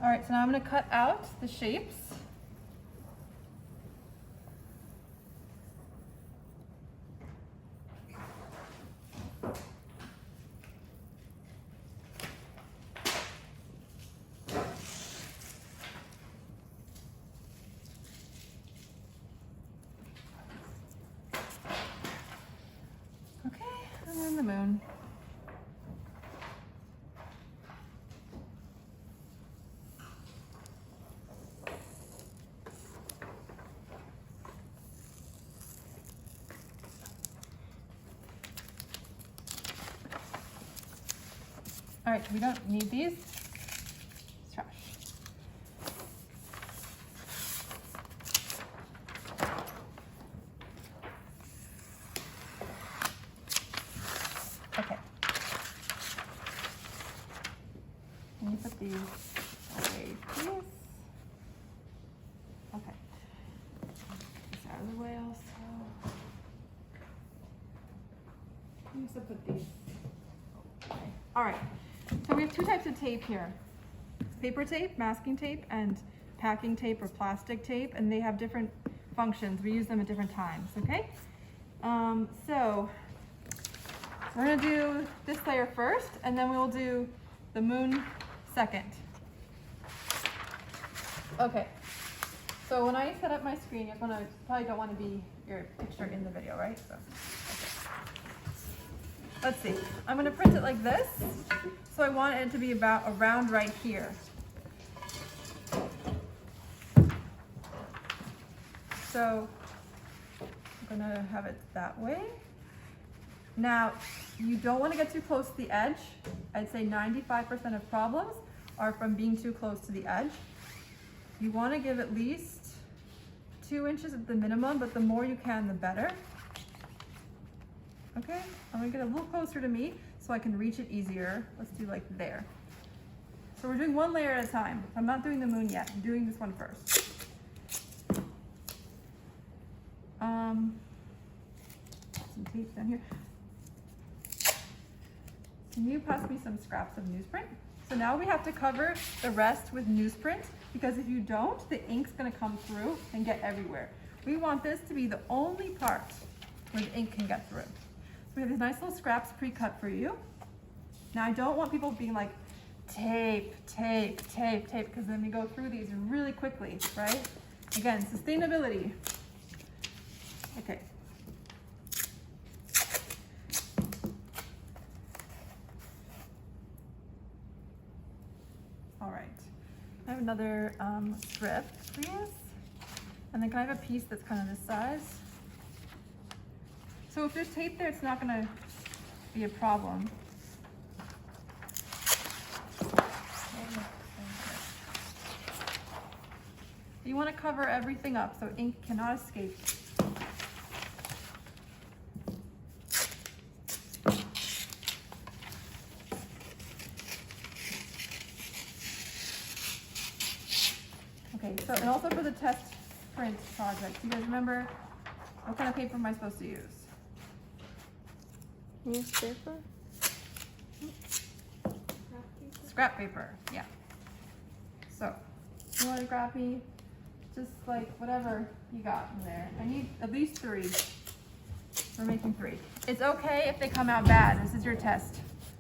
All right, so now I'm going to cut out the shapes. Okay, and then the moon. All right, we don't need these. It's trash. Okay. Can you put these away, please? Okay. This out of the way also. I'm just gonna put these away. All right. So we have two types of tape here. Paper tape, masking tape, and packing tape or plastic tape, and they have different functions. We use them at different times, okay? So we're gonna do this layer first, and then we'll do the moon second. Okay, so when I set up my screen, you're gonna, probably don't wanna be your picture in the video, right? So, okay. Let's see, I'm gonna print it like this. So I want it to be about around right here. So I'm gonna have it that way. Now, you don't want to get too close to the edge. I'd say 95% of problems are from being too close to the edge. You want to give at least 2 inches at the minimum, but the more you can, the better. Okay, I'm gonna get a little closer to me so I can reach it easier. Let's do like there. So we're doing one layer at a time. I'm not doing the moon yet. I'm doing this one first. Some tape down here. Can you pass me some scraps of newsprint? So now we have to cover the rest with newsprint, because if you don't, the ink's gonna come through and get everywhere. We want this to be the only part where the ink can get through. So we have these nice little scraps pre-cut for you. Now I don't want people being like, tape, tape, tape, tape, because then we go through these really quickly, right? Again, sustainability. Okay. All right. I have another strip, please. And then can I have a piece that's kind of this size? So if there's tape there, it's not gonna be a problem. You want to cover everything up so ink cannot escape. Okay, so and also for the test print project, you guys remember what kind of paper am I supposed to use? Newspaper? Scrap paper, yeah. So, you want to grab me just like whatever you got in there. I need at least 3. We're making 3. It's okay if they come out bad. This is your test.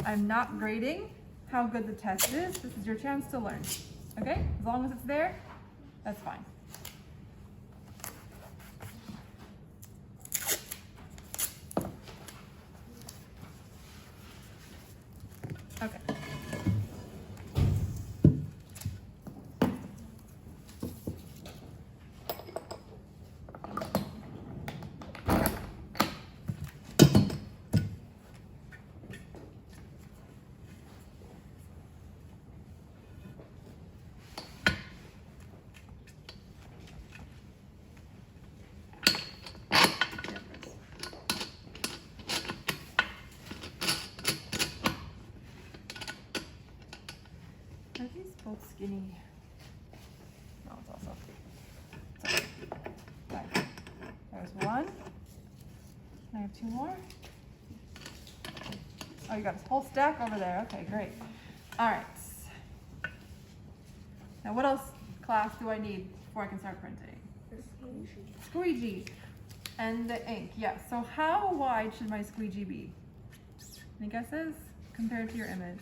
I'm not grading how good the test is. This is your chance to learn. Okay? As long as it's there, that's fine. Okay. Are these both skinny? No, it's also. Sorry. Okay. There's one. Can I have 2 more? Oh, you got this whole stack over there. Okay, great. All right. Now what else, class, do I need before I can start printing? Squeegee. And the ink, yes. So how wide should my squeegee be? Any guesses compared to your image?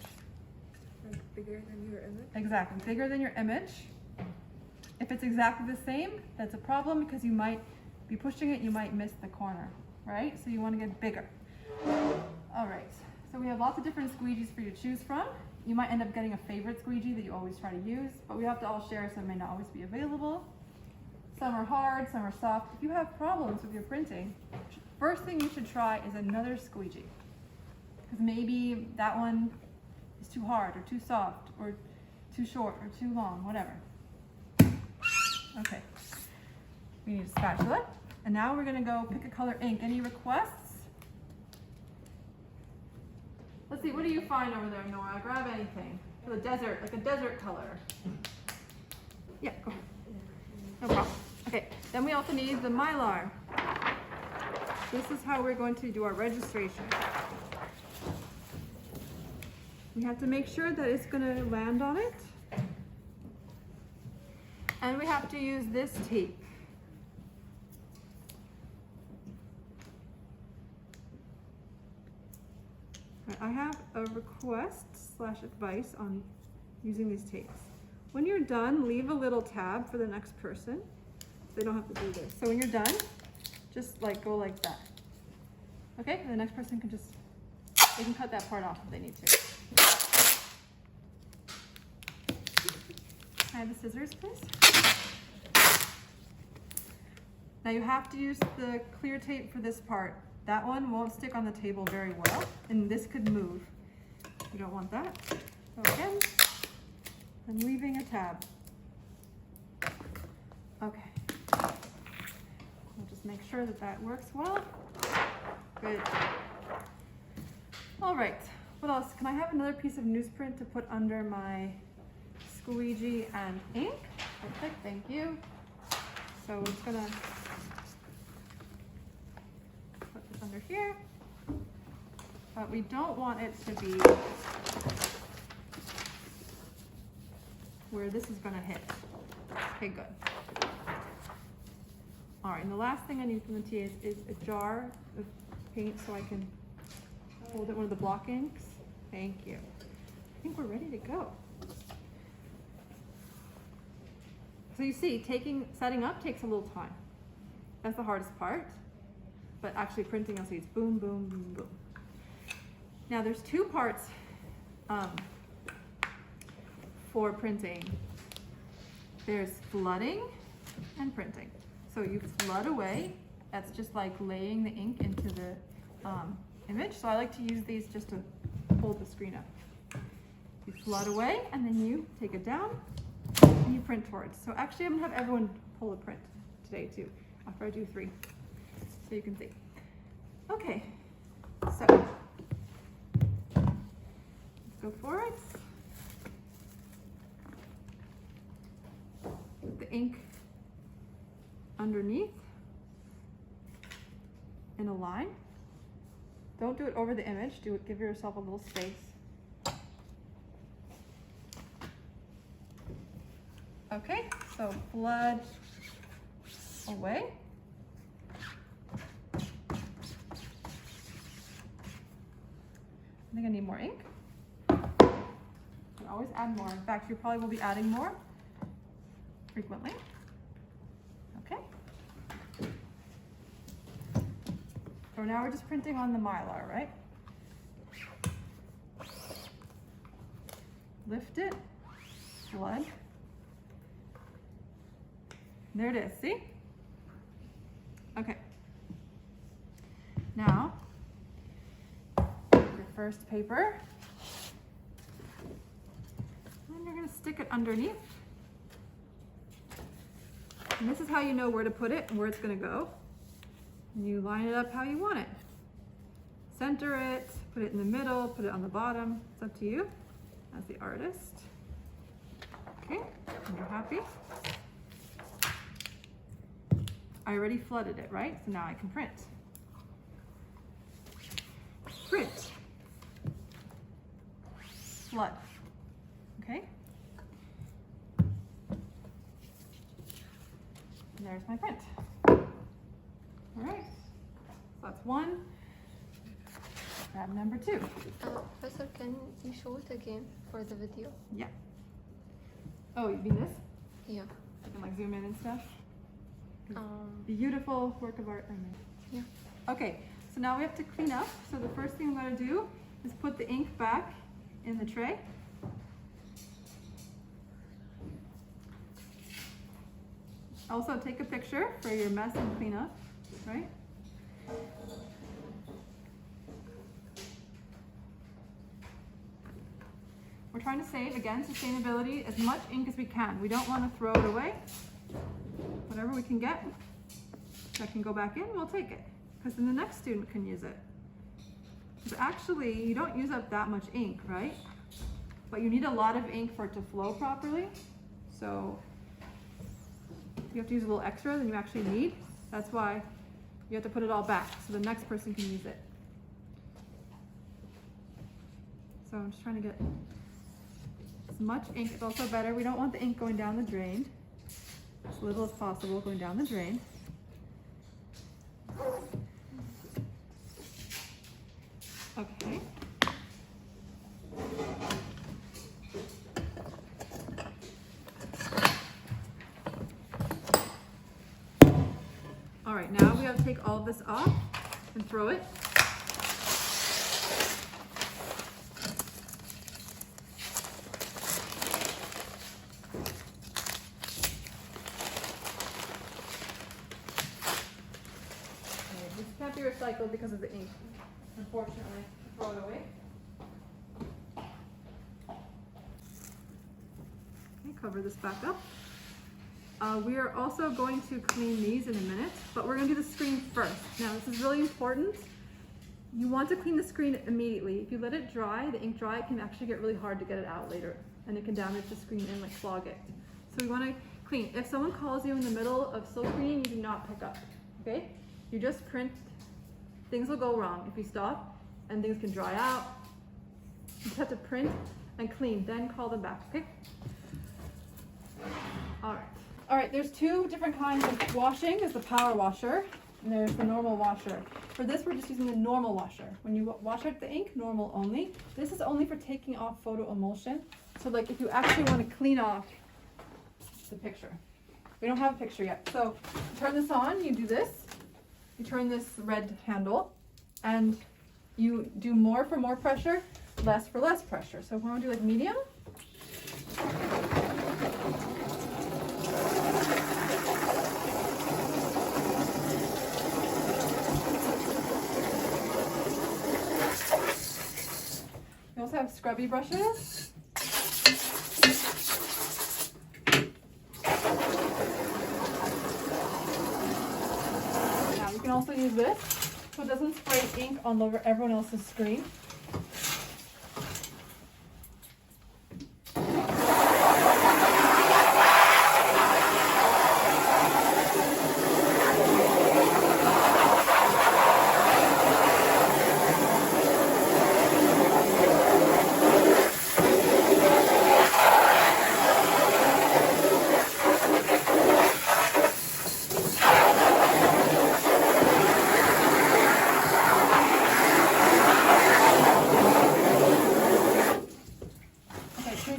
Like bigger than your image? Exactly, bigger than your image. If it's exactly the same, that's a problem because you might be pushing it, you might miss the corner, right? So you want to get bigger. All right, so we have lots of different squeegees for you to choose from. You might end up getting a favorite squeegee that you always try to use, but we have to all share, so it may not always be available. Some are hard, some are soft. If you have problems with your printing, first thing you should try is another squeegee. Because maybe that one is too hard or too soft or too short or too long, whatever. Okay, we need a spatula. And now we're gonna go pick a color ink. Any requests? Let's see, what do you find over there, Nora? Grab anything. For the desert, like a desert color. Yeah, go ahead. No problem. Okay, then we also need the Mylar. This is how we're going to do our registration. We have to make sure that it's gonna land on it. And we have to use this tape. I have a request / advice on using these tapes. When you're done, leave a little tab for the next person. So they don't have to do this. So when you're done, just like go like that. Okay, and the next person can just, they can cut that part off if they need to. Can I have the scissors, please? Now you have to use the clear tape for this part. That one won't stick on the table very well, and this could move. You don't want that. So again, I'm leaving a tab. Okay. We'll just make sure that that works well. Good. All right, what else? Can I have another piece of newsprint to put under my squeegee and ink? Perfect, thank you. So we're just gonna put this under here, but we don't want it to be where this is gonna hit. Okay, good. All right, and the last thing I need from the TAs is a jar of paint so I can hold it, one of the block inks. Thank you. I think we're ready to go. So you see, setting up takes a little time. That's the hardest part. But actually printing, you'll see it's boom, boom, boom, boom. Now there's two parts for printing. There's flooding and printing. So you flood away. That's just like laying the ink into the image. So I like to use these just to hold the screen up. You flood away and then you take it down and you print towards. So actually I'm gonna have everyone pull a print today too, after I do 3, so you can see. Okay, so let's go for it. Put the ink underneath in a line. Don't do it over the image, give yourself a little space. Okay, so flood away. I think I need more ink. You can always add more. In fact, you probably will be adding more frequently. Okay. So now we're just printing on the Mylar, right? Lift it, flood. There it is, see? Okay. Now, your first paper. And you're gonna stick it underneath. And this is how you know where to put it and where it's gonna go. And you line it up how you want it. Center it, put it in the middle, put it on the bottom. It's up to you as the artist. Okay, and you're happy. I already flooded it, right? So now I can print. Print. Flood. Okay? And there's my print. All right, so that's one. Grab number two. Professor, can you show it again for the video? Yeah. Oh, you mean this? Yeah. I can like zoom in and stuff. Beautiful work of art. Yeah. Okay, so now we have to clean up. So the first thing I'm going to do is put the ink back in the tray. Also take a picture for your mess and cleanup, right? We're trying to save, again, sustainability, as much ink as we can. We don't want to throw it away. Whatever we can get that can go back in, we'll take it, because then the next student can use it. Because actually, you don't use up that much ink, right? But you need a lot of ink for it to flow properly. So you have to use a little extra than you actually need. That's why you have to put it all back so the next person can use it. So I'm just trying to get as much ink. It's also better. We don't want the ink going down the drain. As little as possible going down the drain. Okay. All right, now we have to take all of this off and throw it. This can't be recycled because of the ink, unfortunately. Throw it away. Okay, cover this back up. We are also going to clean these in a minute, but we're going to do the screen first. Now, this is really important. You want to clean the screen immediately. If you let it dry, the ink dry, it can actually get really hard to get it out later, and it can damage the screen and like clog it. So we want to clean. If someone calls you in the middle of Silkscreen, you do not pick up, okay? You just print. Things will go wrong if you stop, and things can dry out. You just have to print and clean, then call them back, okay? All right. All right, there's two different kinds of washing. There's the power washer, and there's the normal washer. For this, we're just using the normal washer. When you wash out the ink, normal only. This is only for taking off photo emulsion. So like if you actually want to clean off the picture. We don't have a picture yet. So turn this on, you do this. You turn this red handle, and you do more for more pressure, less for less pressure. So if we want to do like medium. We also have scrubby brushes. Now you can also use this so it doesn't spray ink all over everyone else's screen.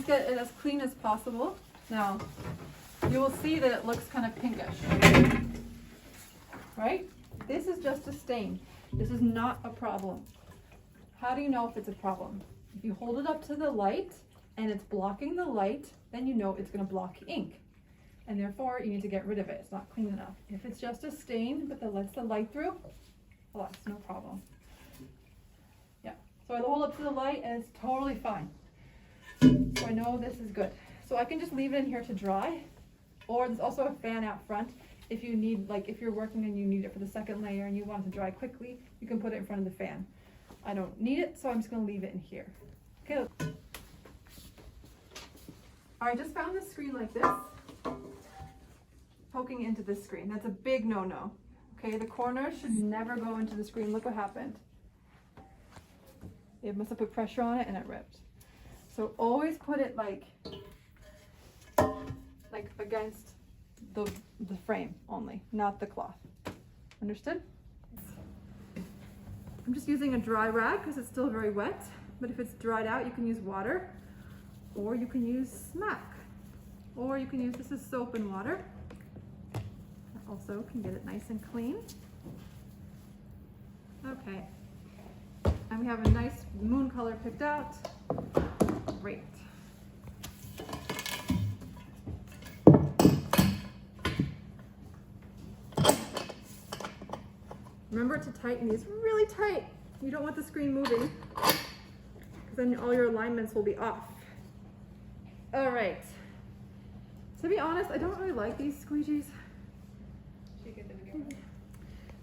Get it as clean as possible. Now, you will see that it looks kind of pinkish, right? This is just a stain. This is not a problem. How do you know if it's a problem? If you hold it up to the light and it's blocking the light, then you know it's going to block ink, and therefore you need to get rid of it. It's not clean enough. If it's just a stain but that lets the light through, well, that's no problem. Yeah, so I hold up to the light and it's totally fine. So I know this is good. So I can just leave it in here to dry, or there's also a fan out front. If you need, like if you're working and you need it for the second layer and you want it to dry quickly, you can put it in front of the fan. I don't need it, so I'm just gonna leave it in here. Okay. All right, I just found this screen like this, poking into this screen. That's a big no-no. Okay, the corners should never go into the screen. Look what happened. It must have put pressure on it and it ripped. So always put it like against the frame only, not the cloth. Understood? I'm just using a dry rag because it's still very wet, but if it's dried out, you can use water, or you can use smack, or you can use, this is soap and water. That also can get it nice and clean. Okay, and we have a nice moon color picked out. Great. Remember to tighten these really tight. You don't want the screen moving, because then all your alignments will be off. All right. To be honest, I don't really like these squeegees.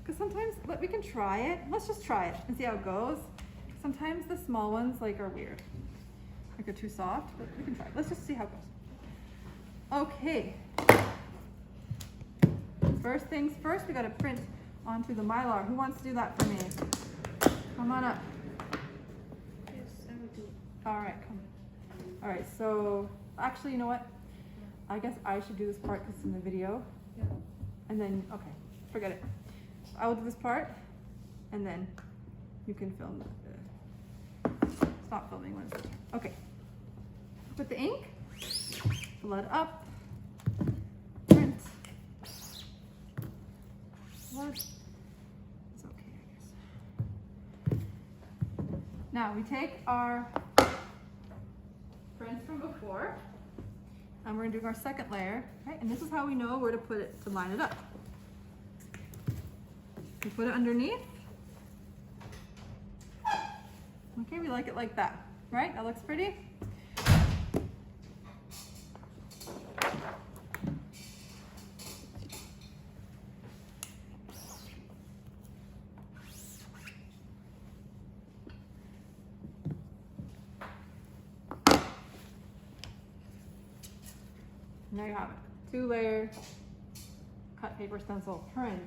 Because sometimes, but we can try it. Let's just try it and see how it goes. Sometimes the small ones like are weird. Like they're too soft, but we can try it. Let's just see how it goes. Okay. First things first, we gotta print onto the Mylar. Who wants to do that for me? Come on up. Yes, I will do. All right, come. All right, so actually, you know what? I guess I should do this part because it's in the video. Yeah. And then, okay, forget it. I will do this part, and then you can film. Stop filming when it's done. Okay. Put the ink, blood up, print. Blood. It's okay, I guess. Now we take our prints from before, and we're gonna do our second layer, right? And this is how we know where to put it to line it up. We put it underneath. Okay, we like it like that, right? That looks pretty. There you have it. 2-layer cut paper stencil print.